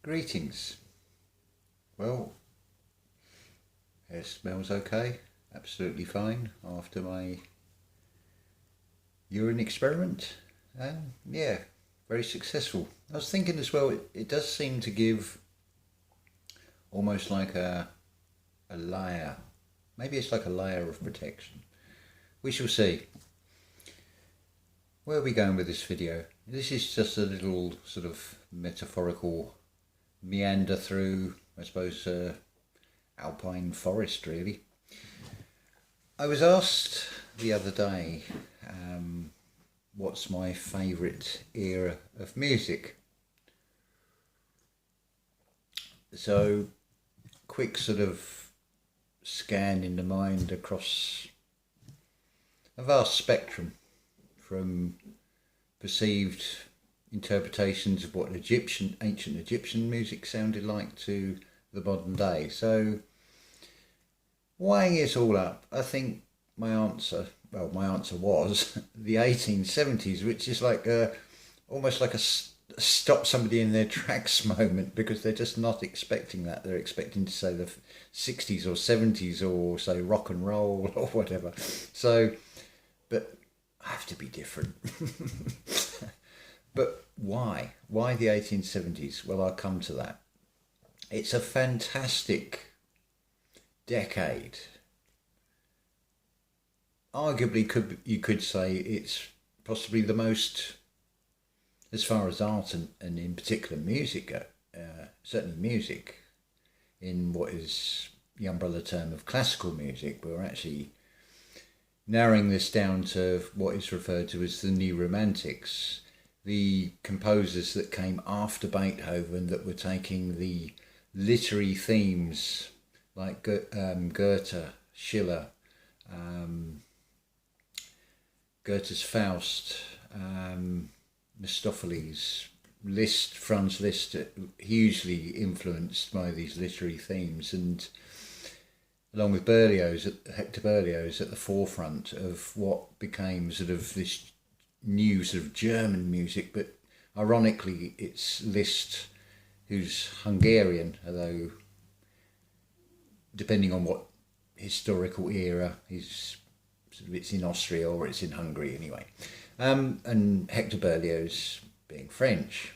Greetings. Well, hair smells okay, absolutely fine after my urine experiment. Yeah, very successful. I was thinking as well, it does seem to give almost like a layer. Maybe it's like a layer of protection. We shall see. Where are we going with this video? This is just a little sort of metaphorical meander through, I suppose, alpine forest, really. I was asked the other day, what's my favourite era of music? So, quick sort of scan in the mind across a vast spectrum from perceived interpretations of what ancient Egyptian music sounded like to the modern day. So, weighing it all up, I think my answer was the 1870s, which is like almost like a stop somebody in their tracks moment, because they're just not expecting that. They're expecting to say the 60s or 70s or say rock and roll or whatever. So, but I have to be different. But why? Why the 1870s? Well, I'll come to that. It's a fantastic decade. Arguably, you could say it's possibly the most, as far as art and in particular music go, certainly music, in what is the umbrella term of classical music, but we're actually narrowing this down to what is referred to as the New Romantics, the composers that came after Beethoven that were taking the literary themes like Goethe, Schiller, Goethe's Faust, Mephistopheles, Franz Liszt, hugely influenced by these literary themes, and along with Hector Berlioz at the forefront of what became sort of this new sort of German music, but ironically it's Liszt, who's Hungarian, although depending on what historical era, it's in Austria or it's in Hungary anyway, and Hector Berlioz being French.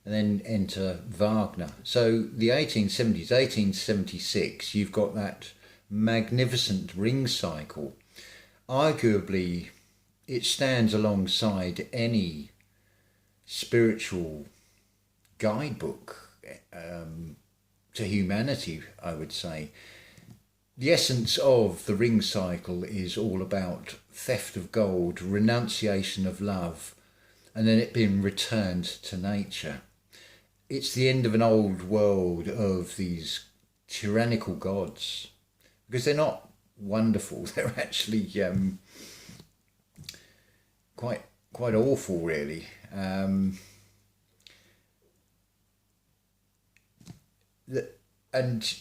And then enter Wagner. So the 1870s, 1876, you've got that magnificent ring cycle. Arguably, it stands alongside any spiritual guidebook to humanity, I would say. The essence of the ring cycle is all about theft of gold, renunciation of love, and then it being returned to nature. It's the end of an old world of these tyrannical gods, because they're not wonderful. They're actually quite awful, really. And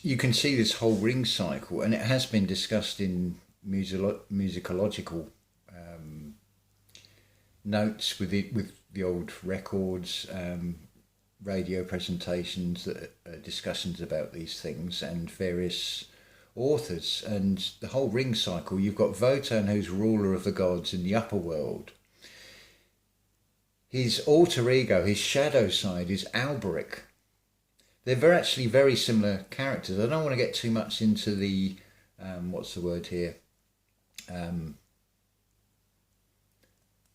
you can see this whole ring cycle, and it has been discussed in musicological notes with the old records, radio presentations, discussions about these things, and various authors. And the whole ring cycle, you've got Wotan, who's ruler of the gods in the upper world. His alter ego, his shadow side, is Alberic. They're actually very similar characters. I don't want to get too much into the, what's the word here?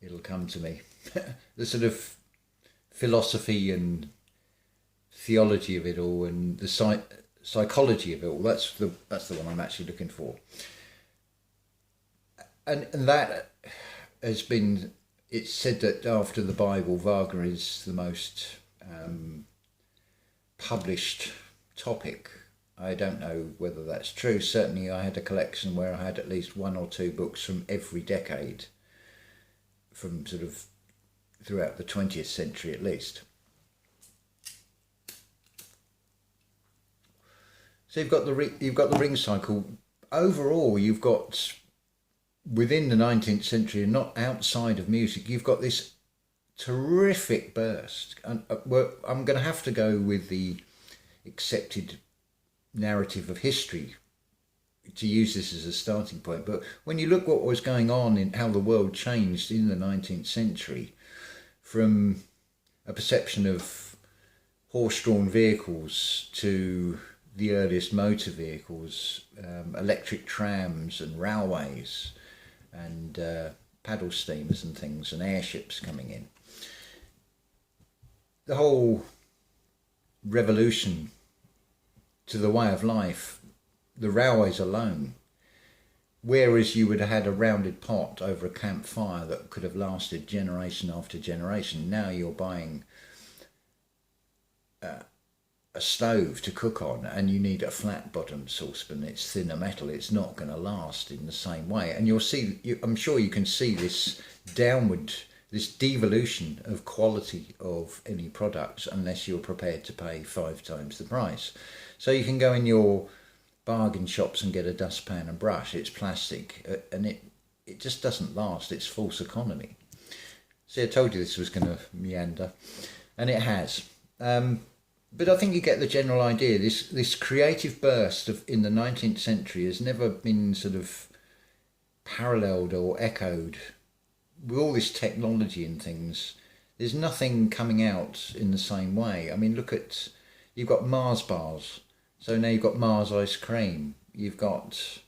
It'll come to me. The sort of philosophy and theology of it all, and the psychology of it all. That's the one I'm actually looking for. And that has been, it's said that after the Bible, Wagner is the most published topic. I don't know whether that's true. Certainly I had a collection where I had at least one or two books from every decade, from sort of throughout the 20th century at least. So you've got the ring cycle. Overall, you've got, within the 19th century and not outside of music, you've got this terrific burst. And I'm going to have to go with the accepted narrative of history to use this as a starting point. But when you look what was going on in how the world changed in the 19th century, from a perception of horse-drawn vehicles to the earliest motor vehicles, electric trams and railways and paddle steamers and things and airships coming in. The whole revolution to the way of life, the railways alone, whereas you would have had a rounded pot over a campfire that could have lasted generation after generation, now you're buying a stove to cook on and you need a flat bottom saucepan. It's thinner metal, it's not going to last in the same way. And I'm sure you can see this this devolution of quality of any products unless you're prepared to pay 5 times the price. So you can go in your bargain shops and get a dustpan and brush. It's plastic and it just doesn't last. It's false economy. See, I told you this was going to meander, and it has. But I think you get the general idea. This creative burst in the 19th century has never been sort of paralleled or echoed. With all this technology and things, there's nothing coming out in the same way. I mean, you've got Mars bars. So now you've got Mars ice cream. You've got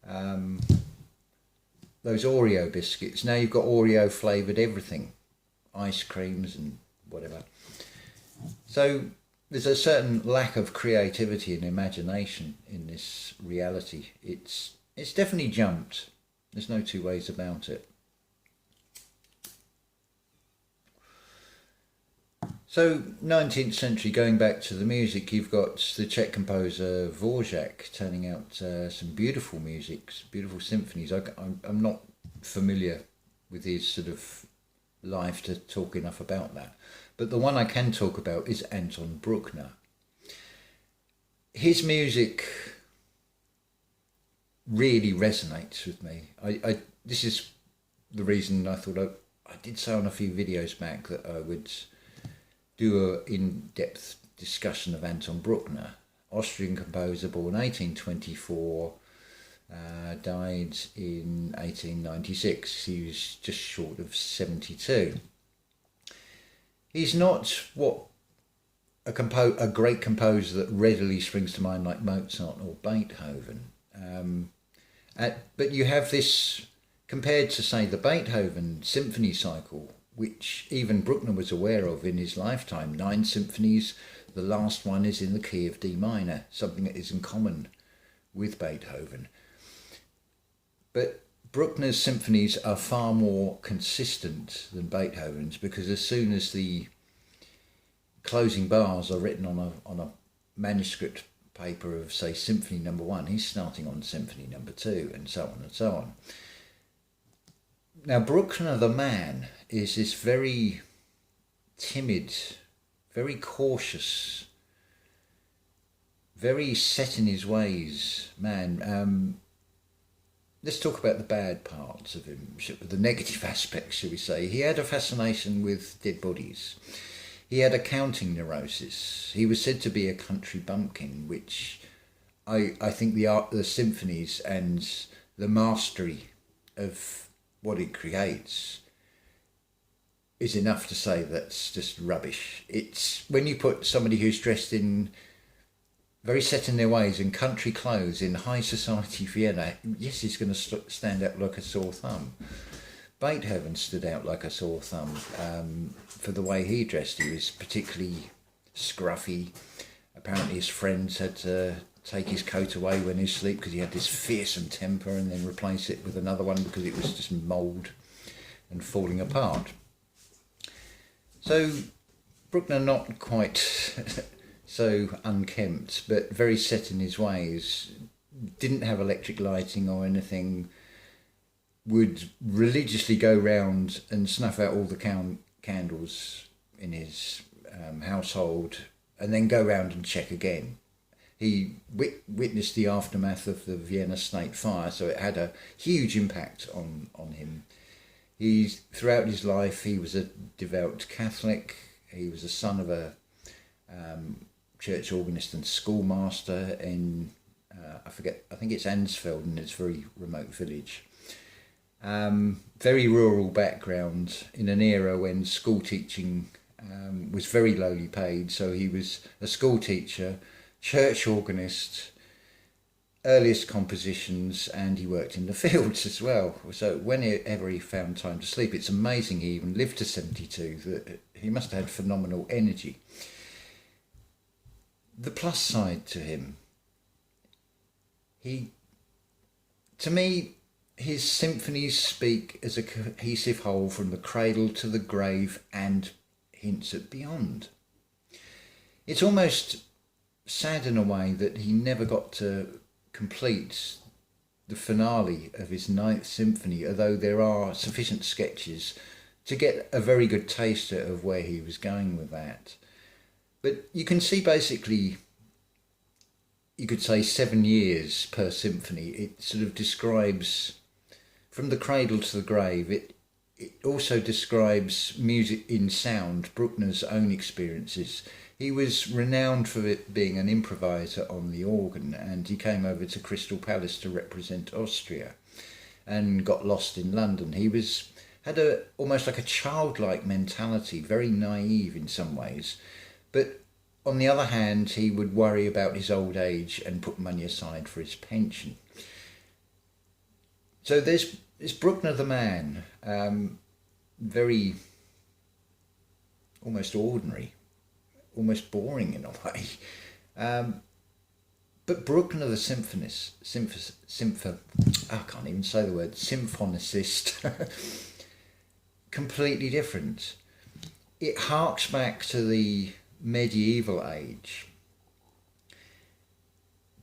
those Oreo biscuits. Now you've got Oreo flavoured everything. Ice creams and whatever. So there's a certain lack of creativity and imagination in this reality. It's definitely jumped. There's no two ways about it. So 19th century, going back to the music, you've got the Czech composer Dvořák turning out some beautiful music, beautiful symphonies. I'm not familiar with his sort of life to talk enough about that. But the one I can talk about is Anton Bruckner. His music really resonates with me. This is the reason I thought I did say on a few videos back that I would do an in-depth discussion of Anton Bruckner, Austrian composer, born 1824, died in 1896. He was just short of 72. He's not what a great composer that readily springs to mind like Mozart or Beethoven. But you have this, compared to, say, the Beethoven symphony cycle, which even Bruckner was aware of in his lifetime. 9 symphonies, the last one is in the key of D minor, something that is in common with Beethoven. But Bruckner's symphonies are far more consistent than Beethoven's, because as soon as the closing bars are written on a manuscript paper of, say, Symphony No. 1, he's starting on Symphony No. 2, and so on and so on. Now, Bruckner the man is this very timid, very cautious, very set in his ways man. Let's talk about the bad parts of him, the negative aspects, shall we say. He had a fascination with dead bodies. He had a counting neurosis. He was said to be a country bumpkin, which I think the symphonies and the mastery of what it creates is enough to say that's just rubbish. It's when you put somebody who's dressed in very set in their ways in country clothes in high society Vienna, yes, he's going to stand out like a sore thumb. Beethoven stood out like a sore thumb for the way he dressed. He was particularly scruffy. Apparently his friends had to take his coat away when he was asleep because he had this fearsome temper, and then replace it with another one because it was just mould and falling apart. So Bruckner, not quite so unkempt, but very set in his ways, didn't have electric lighting or anything, would religiously go round and snuff out all the candles in his household and then go round and check again. He witnessed the aftermath of the Vienna State Fire, so it had a huge impact on him. Throughout his life, he was a devout Catholic. He was the son of a church organist and schoolmaster in, I think it's Ansfeld, in this very remote village. Very rural background in an era when school teaching was very lowly paid. So he was a school teacher, church organist, earliest compositions, and he worked in the fields as well. So whenever he found time to sleep, it's amazing he even lived to 72. That he must have had phenomenal energy. The plus side to him, to me, his symphonies speak as a cohesive whole from the cradle to the grave and hints at beyond. It's almost sad in a way that he never got to complete the finale of his 9th symphony, although there are sufficient sketches to get a very good taster of where he was going with that. But you can see basically, you could say 7 years per symphony. It sort of describes from the cradle to the grave. It also describes music in sound, Bruckner's own experiences. He was renowned for it being an improviser on the organ, and he came over to Crystal Palace to represent Austria and got lost in London. He had almost like a childlike mentality, very naive in some ways, but on the other hand, he would worry about his old age and put money aside for his pension. So there's Bruckner the man, very almost ordinary, almost boring in a way. But Bruckner the symphonist, I can't even say the word, symphonicist, completely different. It harks back to the medieval age.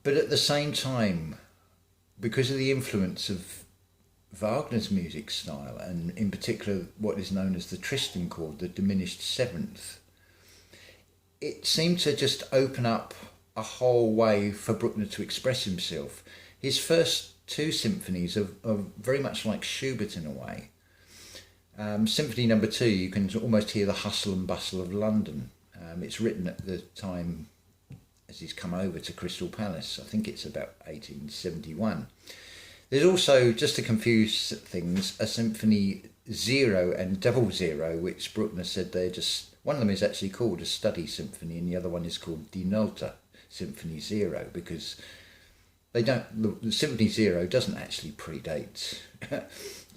But at the same time, because of the influence of Wagner's music style, and in particular what is known as the Tristan chord, the diminished seventh, it seemed to just open up a whole way for Bruckner to express himself. His first 2 symphonies are very much like Schubert in a way. Symphony number 2, you can almost hear the hustle and bustle of London. It's written at the time as he's come over to Crystal Palace. I think it's about 1871. There's also, just to confuse things, a Symphony Zero and Double Zero, which Bruckner said one of them is actually called a study symphony and the other one is called Die Note Symphony Zero, because the Symphony Zero doesn't actually predate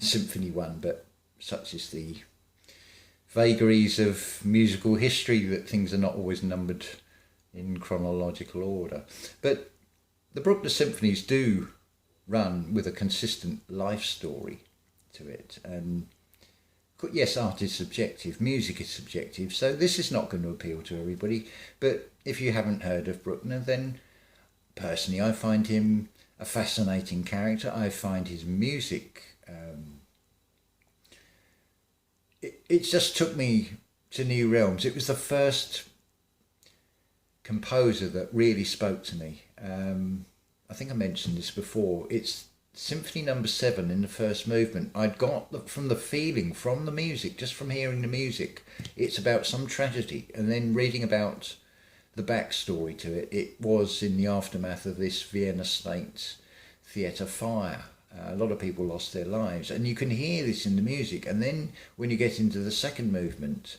Symphony 1, but such is the vagaries of musical history that things are not always numbered in chronological order. But the Bruckner symphonies do run with a consistent life story to it. And yes, art is subjective, music is subjective, so this is not going to appeal to everybody. But if you haven't heard of Bruckner, then personally I find him a fascinating character. I find his music, it just took me to new realms. It was the first composer that really spoke to me. I think I mentioned this before. It's Symphony number 7 in the first movement. I'd got from the feeling, from the music, just from hearing the music, it's about some tragedy. And then reading about the backstory to it, it was in the aftermath of this Vienna State Theatre fire. A lot of people lost their lives, and you can hear this in the music. And then when you get into the second movement,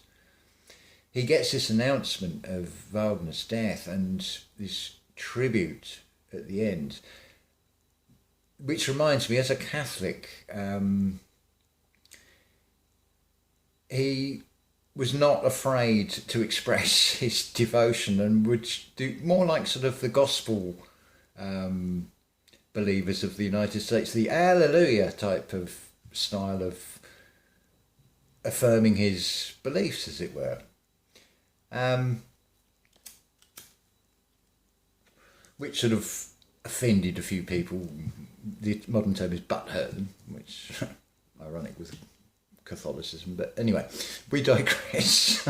he gets this announcement of Wagner's death and this tribute at the end, which reminds me, as a Catholic, he was not afraid to express his devotion and would do more like sort of the gospel believers of the United States, the Alleluia type of style of affirming his beliefs, as it were. Which sort of offended a few people. The modern term is butthurt, which ironic with Catholicism, but anyway, we digress.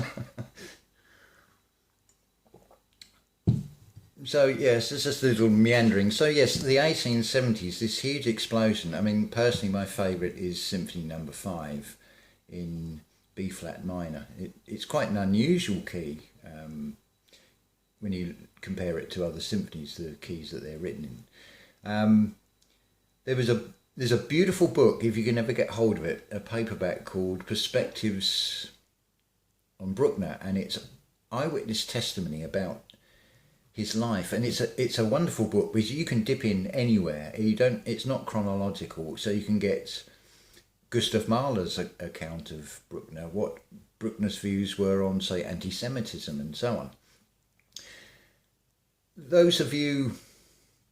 So yes, it's just a little meandering. So yes, the 1870s, this huge explosion. I mean, personally, my favourite is Symphony number 5. in B flat minor. It's quite an unusual key when you compare it to other symphonies, the keys that they're written in. There's a beautiful book, if you can ever get hold of it, a paperback called Perspectives on Bruckner, and it's eyewitness testimony about his life, and it's a wonderful book because you can dip in anywhere. It's not chronological, so you can get Gustav Mahler's account of Bruckner, what Bruckner's views were on, say, anti-Semitism and so on. Those of you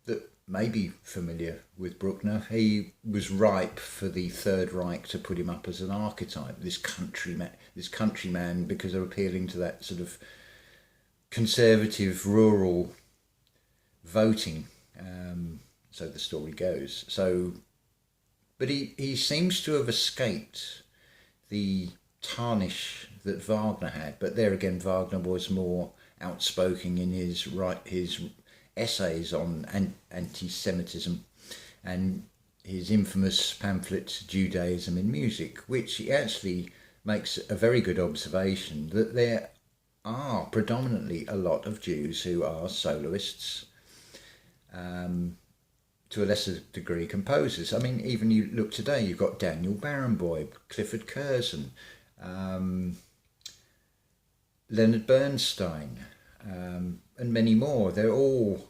that may be familiar with Bruckner, he was ripe for the Third Reich to put him up as an archetype, this countryman, because of appealing to that sort of conservative rural voting. So the story goes. But he seems to have escaped the tarnish that Wagner had. But there again, Wagner was more outspoken in his essays on anti-Semitism and his infamous pamphlet Judaism in Music, which he actually makes a very good observation that there are predominantly a lot of Jews who are soloists, to a lesser degree composers. I mean, even you look today, you've got Daniel Barenboim, Clifford Curzon, Leonard Bernstein, and many more. They're all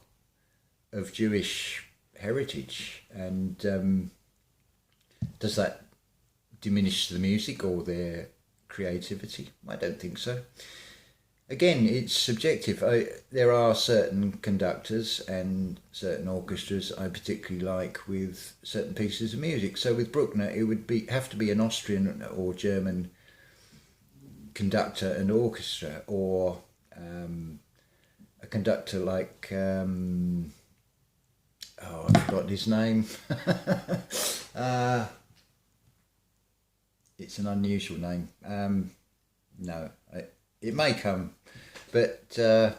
of Jewish heritage, and does that diminish the music or their creativity? I don't think so. Again, it's subjective. There are certain conductors and certain orchestras I particularly like with certain pieces of music. So with Bruckner, it would have to be an Austrian or German conductor and orchestra, or a conductor like I forgot his name. It's an unusual name. It may come, but an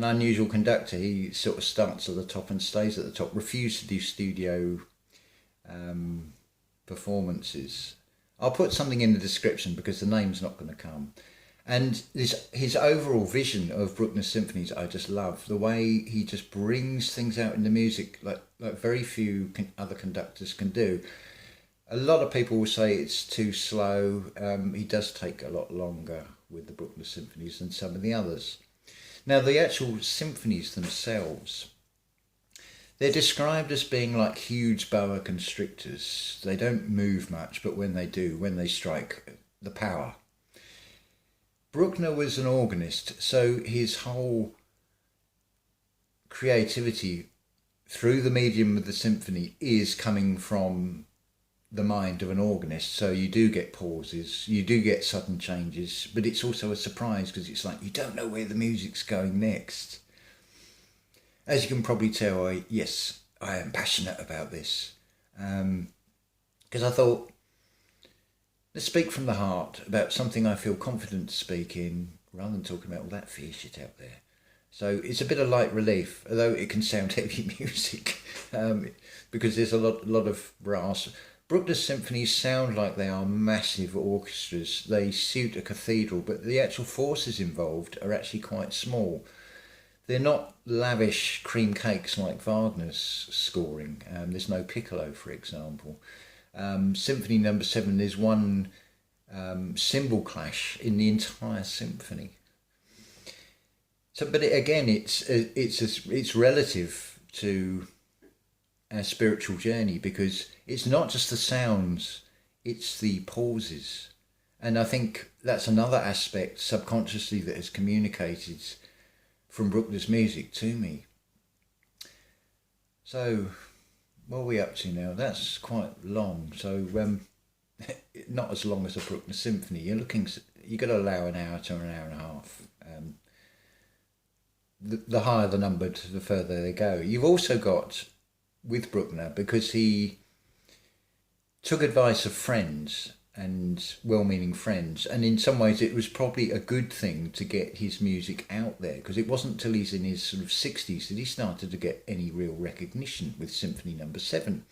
unusual conductor. He sort of starts at the top and stays at the top. Refused to do studio performances. I'll put something in the description because the name's not going to come. And his overall vision of Bruckner's symphonies, I just love. The way he just brings things out in the music like very few other conductors can do. A lot of people will say it's too slow. He does take a lot longer with the Bruckner symphonies than some of the others. Now, the actual symphonies themselves, they're described as being like huge boa constrictors. They don't move much, but when they do, when they strike, the power. Bruckner was an organist, so his whole creativity through the medium of the symphony is coming from the mind of an organist. So you do get pauses, you do get sudden changes, but it's also a surprise because it's like you don't know where the music's going next. As you can probably tell, I am passionate about this because I thought, let's speak from the heart about something I feel confident to speak in rather than talking about all that fear shit out there. So it's a bit of light relief, although it can sound heavy music because there's a lot of brass. Bruckner's symphonies sound like they are massive orchestras. They suit a cathedral, but the actual forces involved are actually quite small. They're not lavish cream cakes like Wagner's scoring. There's no piccolo, for example. Symphony number 7, there's one cymbal clash in the entire symphony. So, but it's relative to our spiritual journey because it's not just the sounds, it's the pauses. And I think that's another aspect subconsciously that has communicated from Bruckner's music to me. So, what are we up to now? That's quite long. So, not as long as a Bruckner symphony. You've got to allow an hour to an hour and a half. The higher the number, the further they go. You've also got, with Bruckner, because he took advice of friends and well-meaning friends, and in some ways it was probably a good thing to get his music out there, because it wasn't till he's in his sort of 60s that he started to get any real recognition with Symphony number 7.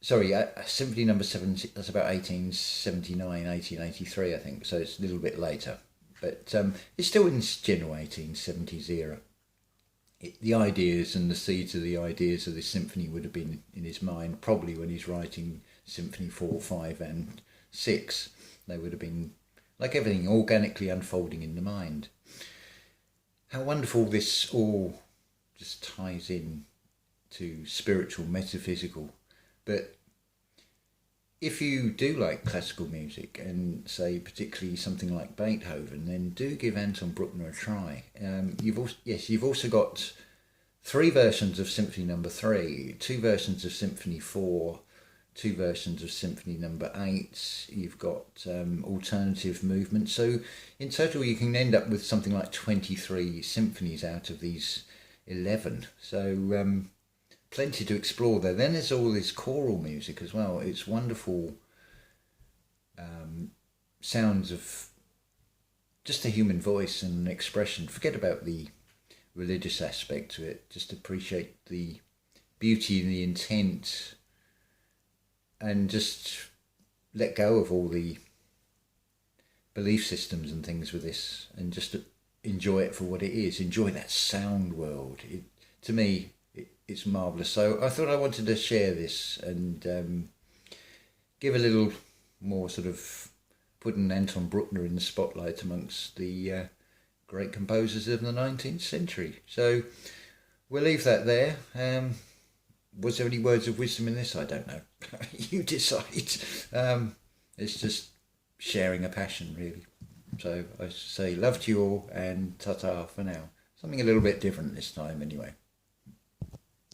sorry, Symphony number 7, that's about 1879, 1883, I think, so it's a little bit later. But it's still in this general 1870s era. The ideas and the seeds of the ideas of this symphony would have been in his mind probably when he's writing Symphony 4, 5 and 6. They would have been, like everything, organically unfolding in the mind. How wonderful this all just ties in to spiritual, metaphysical. But if you do like classical music, and say particularly something like Beethoven, then do give Anton Bruckner a try. You've also got 3 versions of Symphony number 3, 2 versions of Symphony 4, 2 versions of Symphony number 8. You've got alternative movements. So in total you can end up with something like 23 symphonies out of these 11. So plenty to explore there. Then there's all this choral music as well. It's wonderful sounds of just the human voice and expression. Forget about the religious aspect to it. Just appreciate the beauty and the intent, and just let go of all the belief systems and things with this, and just enjoy it for what it is. Enjoy that sound world. To me, it's marvellous. So I thought I wanted to share this and give a little more sort of putting Anton Bruckner in the spotlight amongst the great composers of the 19th century. So we'll leave that there. Was there any words of wisdom in this? I don't know. You decide. It's just sharing a passion, really. So I say love to you all, and ta-ta for now. Something a little bit different this time anyway.